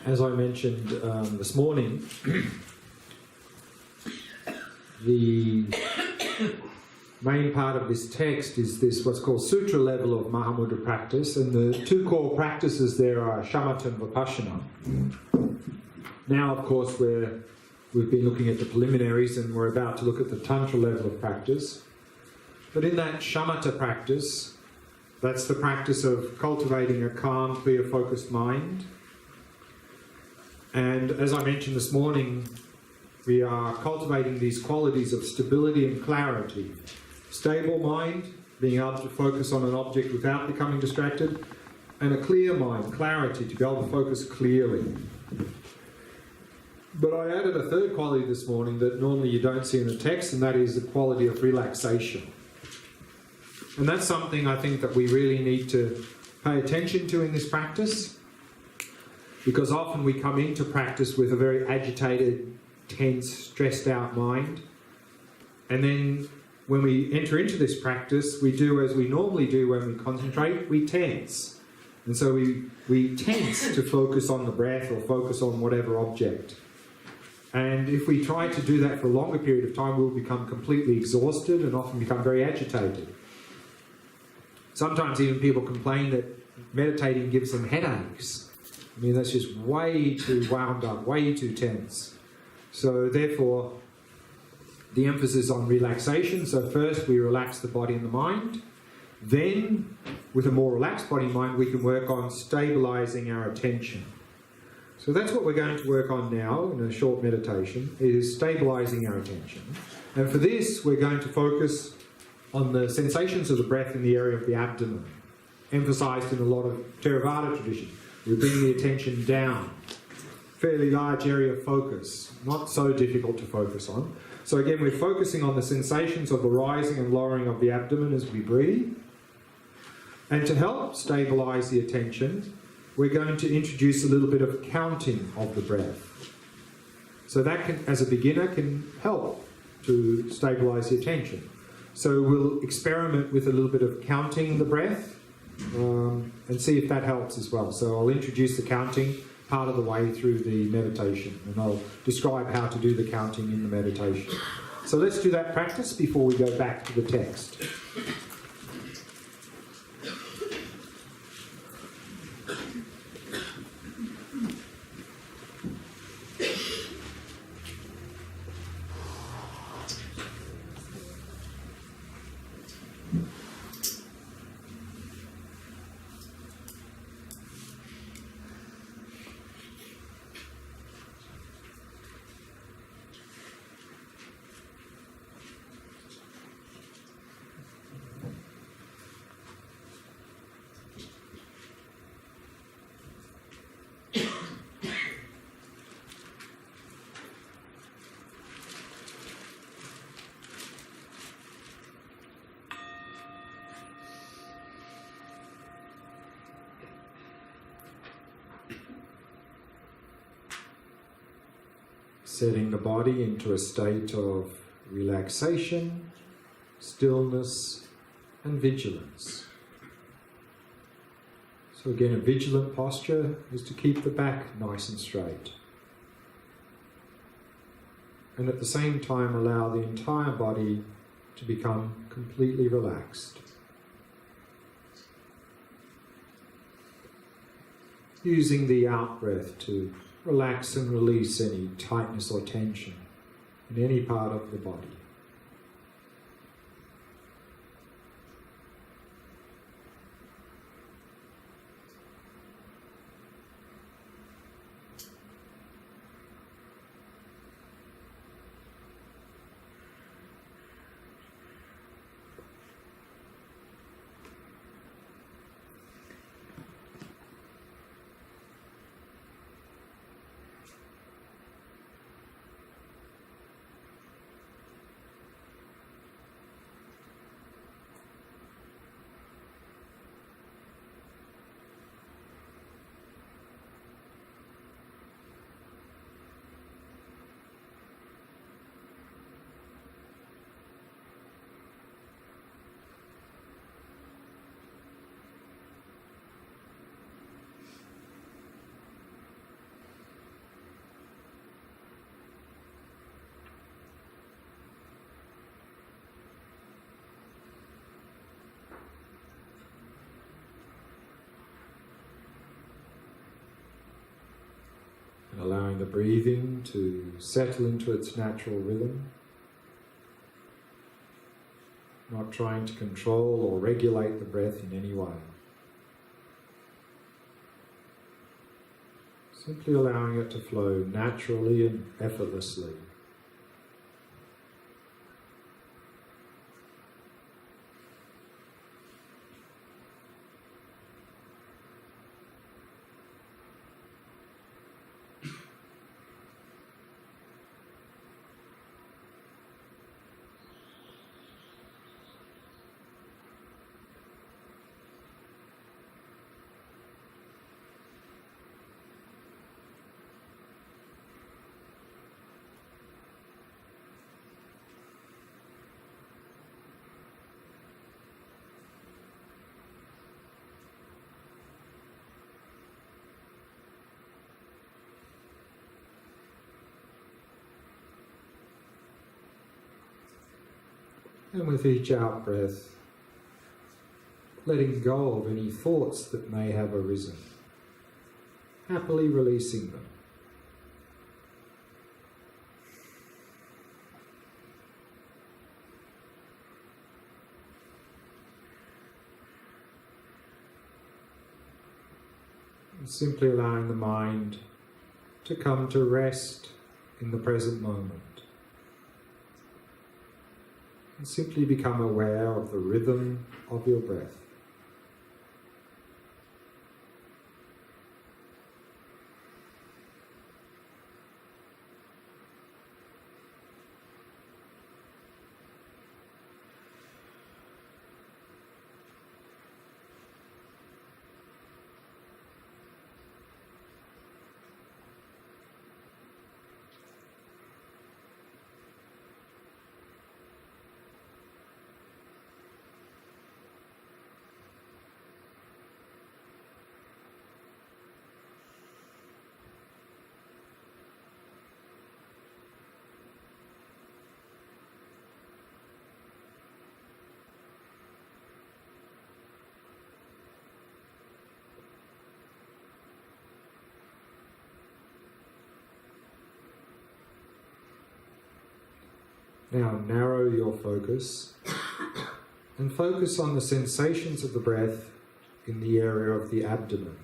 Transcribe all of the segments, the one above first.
as I mentioned this morning, the main part of this text is this what's called sutra level of Mahamudra practice, and the two core practices there are shamatha and vipassana. Now, of course, we've been looking at the preliminaries and we're about to look at the tantra level of practice. But in that shamatha practice, that's the practice of cultivating a calm, clear, focused mind. And as I mentioned this morning, we are cultivating these qualities of stability and clarity. Stable mind, being able to focus on an object without becoming distracted, and a clear mind, clarity, to be able to focus clearly. But I added a third quality this morning that normally you don't see in the text, and that is the quality of relaxation. And that's something I think that we really need to pay attention to in this practice, because often we come into practice with a very agitated, tense, stressed out mind, and then when we enter into this practice, we do as we normally do when we concentrate, we tense. And so we tense to focus on the breath or focus on whatever object. And if we try to do that for a longer period of time, we'll become completely exhausted and often become very agitated. Sometimes even people complain that meditating gives them headaches. I mean, that's just way too wound up, way too tense. So therefore, the emphasis on relaxation. So first we relax the body and the mind. Then, with a more relaxed body and mind, we can work on stabilizing our attention. So that's what we're going to work on now in a short meditation, is stabilizing our attention. And for this, we're going to focus on the sensations of the breath in the area of the abdomen, emphasized in a lot of Theravada tradition. We bring the attention down, fairly large area of focus, not so difficult to focus on. So again, we're focusing on the sensations of the rising and lowering of the abdomen as we breathe. And to help stabilize the attention, we're going to introduce a little bit of counting of the breath. So that can, as a beginner, can help to stabilize the attention. So we'll experiment with a little bit of counting the breath and see if that helps as well. So I'll introduce the counting part of the way through the meditation, and I'll describe how to do the counting in the meditation. So let's do that practice before we go back to the text. Setting the body into a state of relaxation, stillness, and vigilance. So again, a vigilant posture is to keep the back nice and straight. And at the same time allow the entire body to become completely relaxed. Using the out-breath to relax and release any tightness or tension in any part of the body. allowing the breathing to settle into its natural rhythm, not trying to control or regulate the breath in any way. Simply allowing it to flow naturally and effortlessly. And with each out-breath, letting go of any thoughts that may have arisen, happily releasing them. And simply allowing the mind to come to rest in the present moment. And simply become aware of the rhythm of your breath. Now narrow your focus and focus on the sensations of the breath in the area of the abdomen.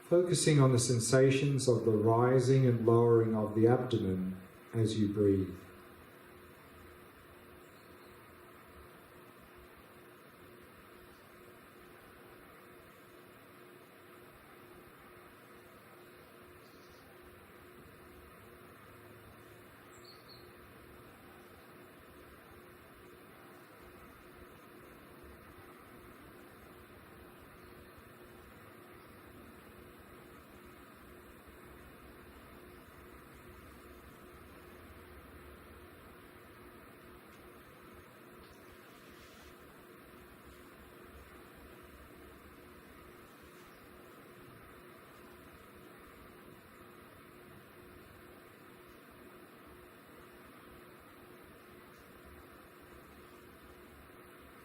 Focusing on the sensations of the rising and lowering of the abdomen as you breathe.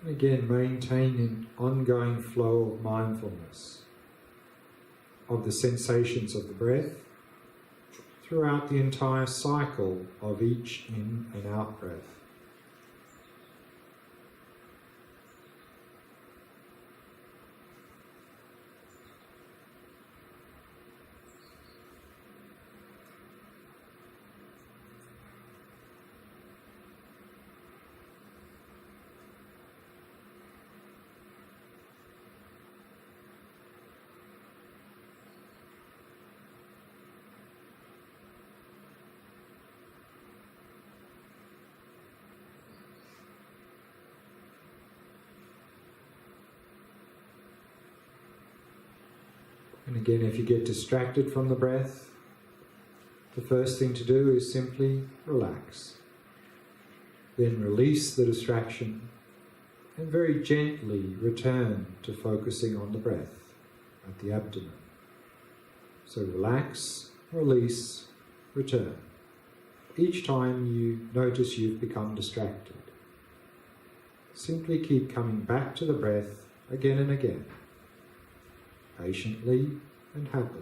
And again, maintain an ongoing flow of mindfulness of the sensations of the breath throughout the entire cycle of each in and out breath. And again, if you get distracted from the breath, the first thing to do is simply relax. Then release the distraction and very gently return to focusing on the breath at the abdomen. So relax, release, return. Each time you notice you've become distracted, simply keep coming back to the breath again and again, patiently and happily.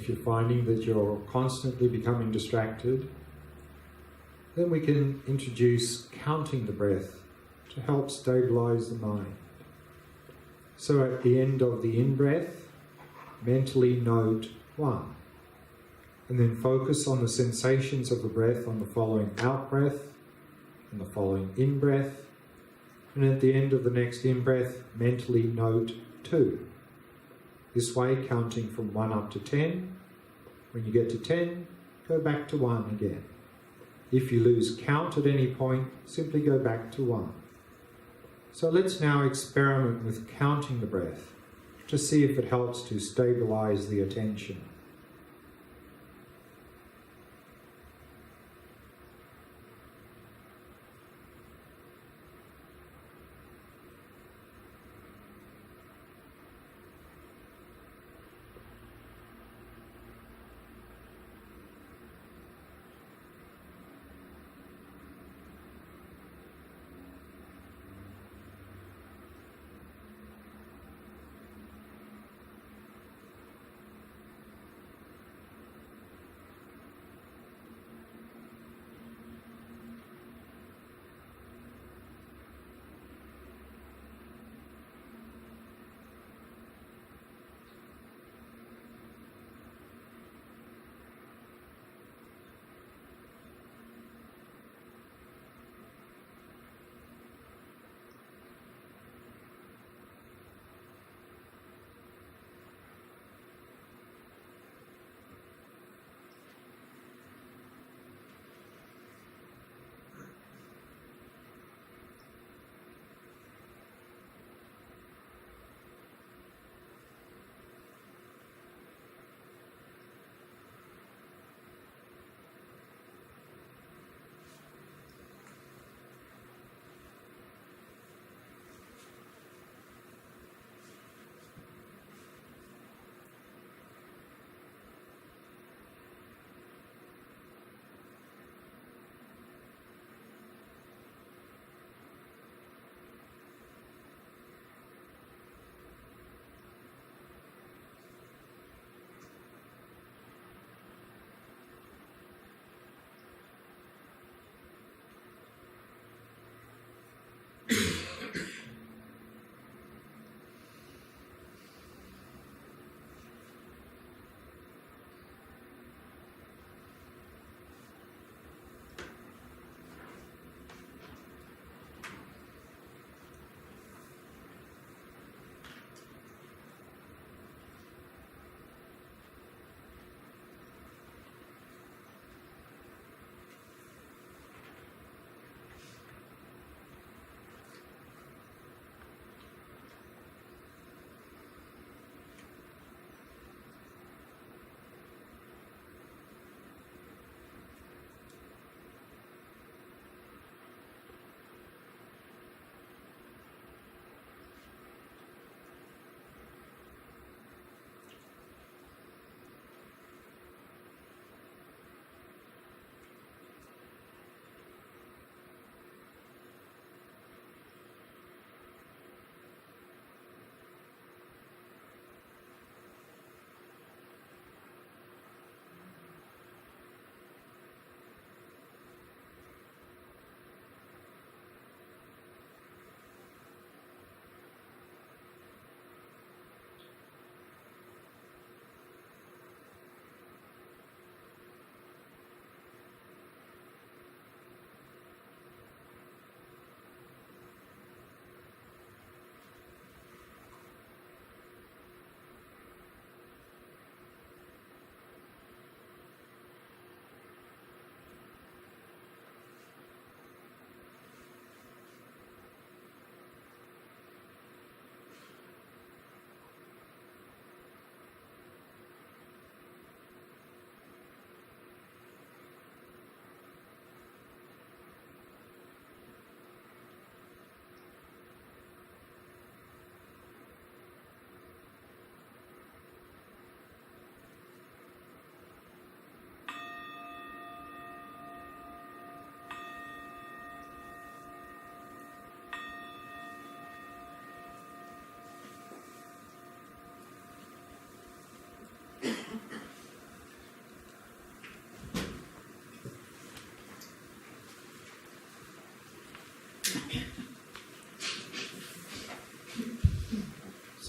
If you're finding that you're constantly becoming distracted, then we can introduce counting the breath to help stabilize the mind. So at the end of the in-breath, mentally note 1. And then focus on the sensations of the breath on the following out-breath and the following in-breath. And at the end of the next in-breath, mentally note 2. This way, counting from 1 up to 10. When you get to 10, go back to 1 again. If you lose count at any point, simply go back to 1. So let's now experiment with counting the breath to see if it helps to stabilize the attention.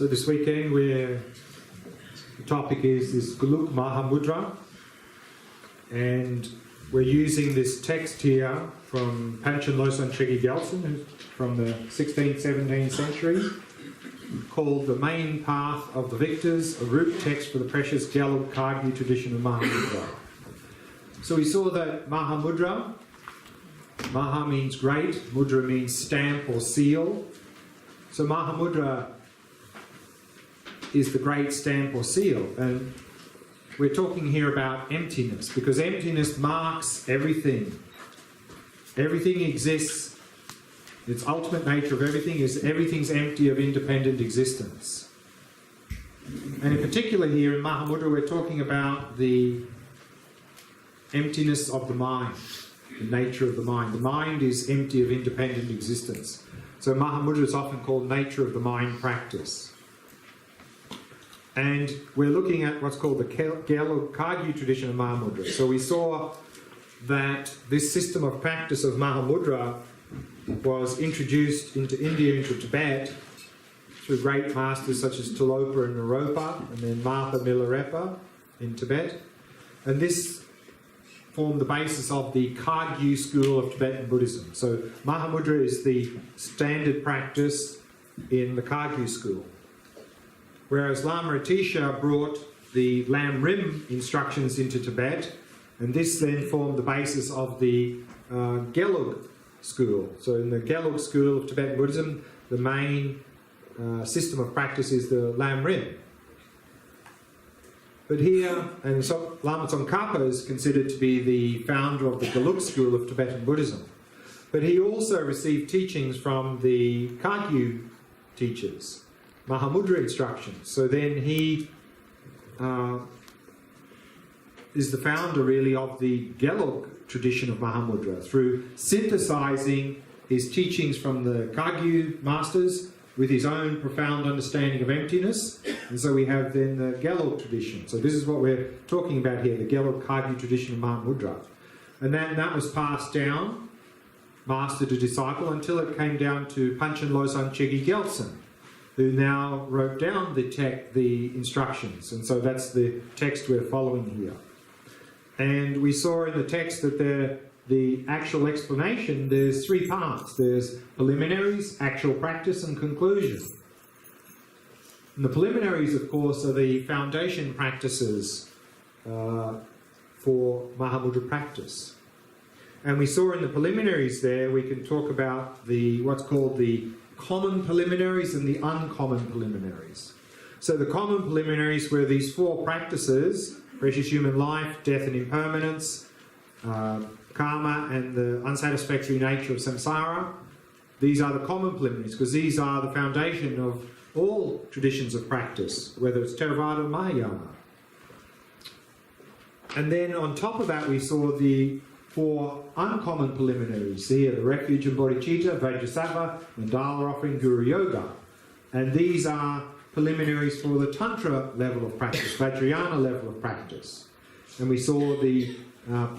So this weekend the topic is this Guluk Mahamudra, and we're using this text here from Panchen Losang Chegi Gyaltsen from the 16th, 17th century, called The Main Path of the Victors, a root text for the precious Gyaluk Kagyu tradition of Mahamudra. So we saw that Mahamudra, Maha means great, Mudra means stamp or seal. So Mahamudra is the great stamp or seal, and we're talking here about emptiness, because emptiness marks everything. Everything exists. Its ultimate nature of everything is everything's empty of independent existence. And in particular here in Mahamudra we're talking about the emptiness of the mind, the nature of the mind. The mind is empty of independent existence. So Mahamudra is often called nature of the mind practice. And we're looking at what's called the Gyaluk Kagyu tradition of Mahamudra. So we saw that this system of practice of Mahamudra was introduced into India, into Tibet, through great masters such as Tilopa and Naropa, and then Martha Milarepa in Tibet. And this formed the basis of the Kagyu school of Tibetan Buddhism. So Mahamudra is the standard practice in the Kagyu school. Whereas Lama Atisha brought the Lam Rim instructions into Tibet, and this then formed the basis of the Gelug school. So in the Gelug school of Tibetan Buddhism, the main system of practice is the Lam Rim. But here, and so Lama Tsongkhapa is considered to be the founder of the Gelug school of Tibetan Buddhism. But he also received teachings from the Kagyu teachers, Mahamudra instructions. So then he is the founder really of the Gelug tradition of Mahamudra through synthesizing his teachings from the Kagyu masters with his own profound understanding of emptiness. And so we have then the Gelug tradition. So this is what we're talking about here, the Gelug Kagyu tradition of Mahamudra. And then that was passed down, master to disciple, until it came down to Panchen Losang Chegi Gyaltsen, who now wrote down the instructions. And so that's the text we're following here. And we saw in the text that the actual explanation, there's three parts. There's preliminaries, actual practice, and conclusion. And the preliminaries, of course, are the foundation practices for Mahamudra practice. And we saw in the preliminaries there, we can talk about what's called the common preliminaries and the uncommon preliminaries. So the common preliminaries were these four practices: precious human life, death and impermanence, karma, and the unsatisfactory nature of samsara. These are the common preliminaries, because these are the foundation of all traditions of practice, whether it's Theravada or Mahayana. And then on top of that we saw the four uncommon preliminaries here: the refuge and bodhicitta, Vajrasattva, mandala offering, Guru Yoga. And these are preliminaries for the Tantra level of practice, Vajrayana level of practice. And we saw the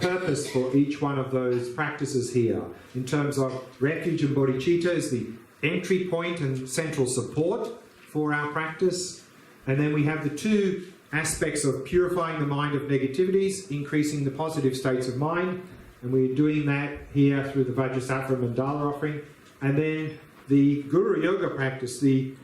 purpose for each one of those practices here. In terms of refuge and bodhicitta is the entry point and central support for our practice. And then we have the two aspects of purifying the mind of negativities, increasing the positive states of mind. And we're doing that here through the Vajrasattva mandala offering. And then the Guru Yoga practice, the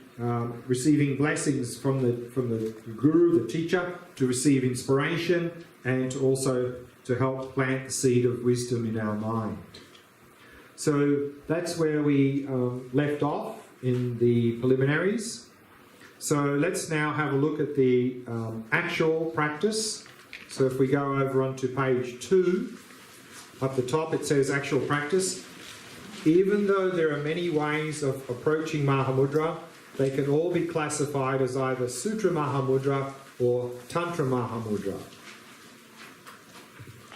receiving blessings from the Guru, the teacher, to receive inspiration and to also to help plant the seed of wisdom in our mind. So that's where we left off in the preliminaries. So let's now have a look at the actual practice. So if we go over onto page 2, up the top it says actual practice. Even though there are many ways of approaching Mahamudra, they can all be classified as either Sutra Mahamudra or Tantra Mahamudra.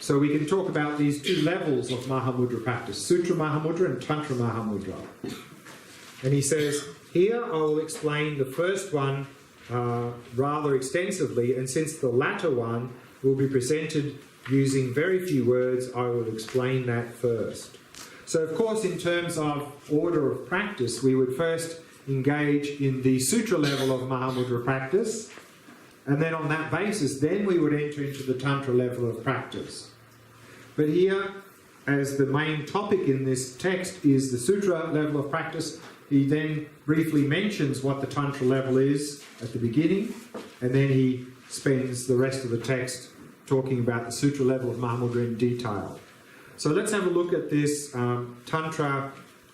So we can talk about these two levels of Mahamudra practice, Sutra Mahamudra and Tantra Mahamudra. And he says, here I will explain the first one rather extensively, and since the latter one will be presented using very few words, I will explain that first. So of course, in terms of order of practice, we would first engage in the sutra level of Mahamudra practice, and then on that basis, then we would enter into the Tantra level of practice. But here, as the main topic in this text is the sutra level of practice, he then briefly mentions what the Tantra level is at the beginning, and then he spends the rest of the text talking about the sutra level of Mahamudra in detail. So let's have a look at this Tantra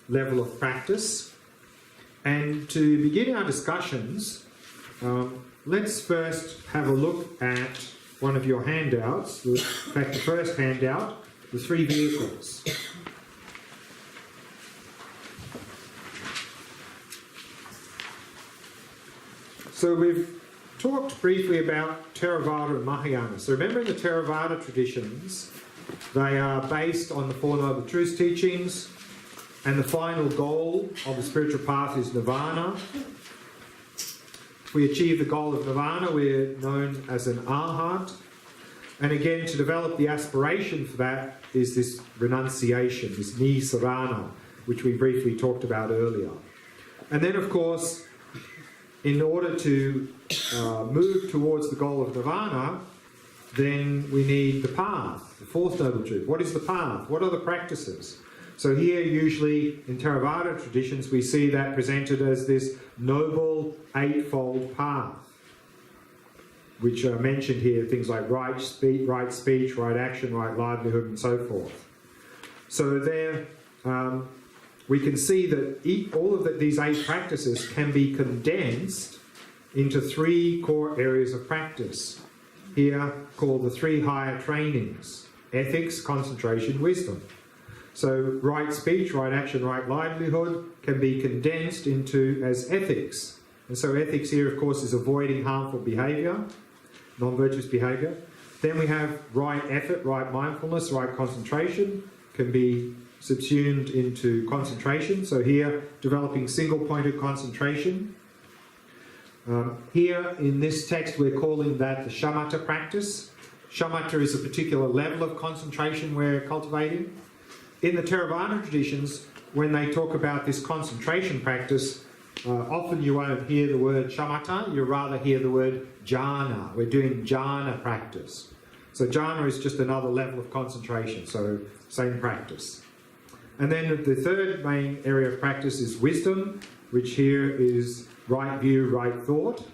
level of practice. And to begin our discussions, let's first have a look at one of your handouts. In fact, the first handout, the 3 vehicles. So we've talked briefly about Theravada and Mahayana. So remember, in the Theravada traditions, they are based on the Four Noble Truths teachings, and the final goal of the spiritual path is Nirvana. If we achieve the goal of Nirvana, we're known as an Arhat. And again, to develop the aspiration for that is this renunciation, this Nisarana, which we briefly talked about earlier. And then, of course, in order to move towards the goal of Nirvana, then we need the path, the 4th Noble Truth. What is the path? What are the practices? So here, usually in Theravada traditions, we see that presented as this noble 8-fold path, which are mentioned here, things like right speech, right action, right livelihood, and so forth. So there, we can see that all of these 8 practices can be condensed into 3 core areas of practice, here called the 3 higher trainings: ethics, concentration, wisdom. So right speech, right action, right livelihood can be condensed into as ethics. And so ethics here, of course, is avoiding harmful behaviour, non-virtuous behaviour. Then we have right effort, right mindfulness, right concentration can be subsumed into concentration. So here, developing single-pointed concentration. Here in this text, we're calling that the shamatha practice. Shamatha is a particular level of concentration we're cultivating. In the Theravada traditions, when they talk about this concentration practice, often you won't hear the word shamatha, you rather hear the word jhana. We're doing jhana practice. So jhana is just another level of concentration, so same practice. And then the third main area of practice is wisdom, which here is right view, right thought.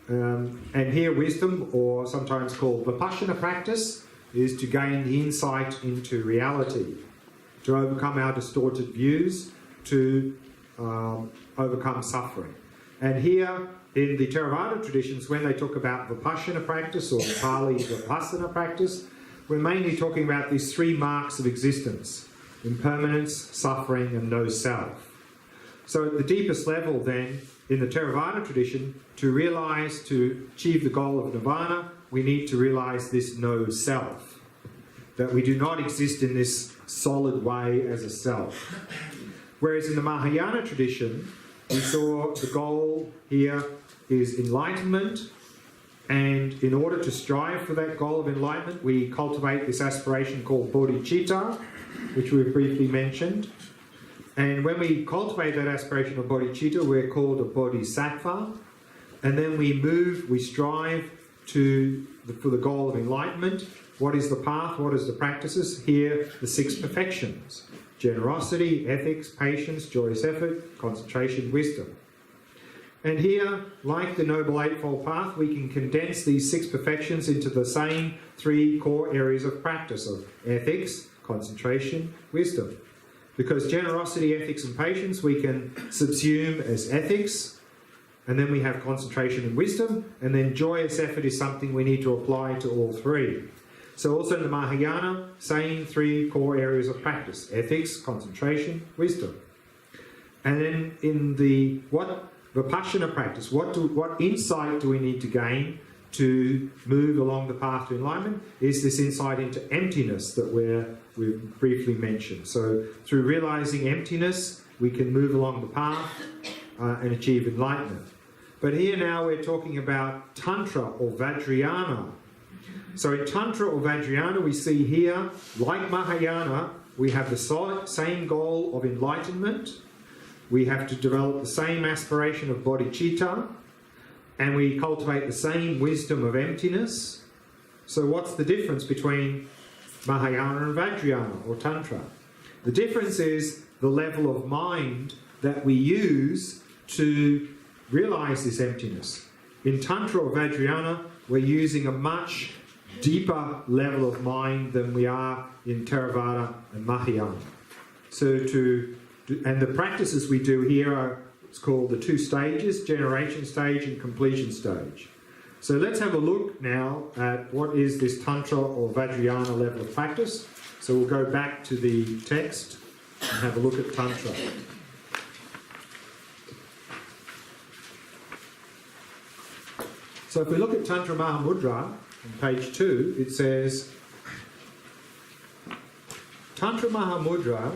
And here wisdom, or sometimes called vipassana practice, is to gain the insight into reality, to overcome our distorted views, to overcome suffering. And here in the Theravada traditions, when they talk about vipassana practice, or Pali vipassana practice, we're mainly talking about these 3 marks of existence: impermanence, suffering, and no self. So at the deepest level then, in the Theravada tradition, to achieve the goal of Nirvana, we need to realize this no self, that we do not exist in this solid way as a self. Whereas in the Mahayana tradition, we saw the goal here is enlightenment, and in order to strive for that goal of enlightenment, we cultivate this aspiration called bodhicitta, which we've briefly mentioned. And when we cultivate that aspiration of bodhicitta, we're called a bodhisattva. And then we strive for the goal of enlightenment. What is the path? What is the practices? Here, the 6 perfections: generosity, ethics, patience, joyous effort, concentration, wisdom. And here, like the Noble Eightfold Path, we can condense these 6 perfections into the same 3 core areas of practice of ethics, concentration, wisdom. Because generosity, ethics, and patience we can subsume as ethics, and then we have concentration and wisdom, and then joyous effort is something we need to apply to all 3. So also in the Mahayana, same 3 core areas of practice: ethics, concentration, wisdom. And then in the Vipassana practice, what insight do we need to gain to move along the path to enlightenment? Is this insight into emptiness that we've briefly mentioned. So through realizing emptiness, we can move along the path and achieve enlightenment. But here now we're talking about Tantra or Vajrayana. So in Tantra or Vajrayana, we see here, like Mahayana, we have the same goal of enlightenment. we have to develop the same aspiration of bodhicitta, and we cultivate the same wisdom of emptiness. So what's the difference between Mahayana and Vajrayana or Tantra? The difference is the level of mind that we use to realize this emptiness. In Tantra or Vajrayana, we're using a much deeper level of mind than we are in Theravada and Mahayana. And the practices we do here are, it's called the two stages, generation stage and completion stage. So let's have a look now at what is this Tantra or Vajrayana level of practice. So we'll go back to the text and have a look at Tantra. So if we look at Tantra Mahamudra, on page 2, it says, Tantra Mahamudra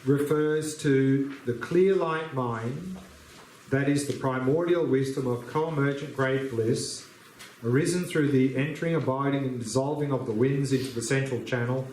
refers to the clear light mind, that is the primordial wisdom of co-emergent great bliss, arisen through the entering, abiding and dissolving of the winds into the central channel,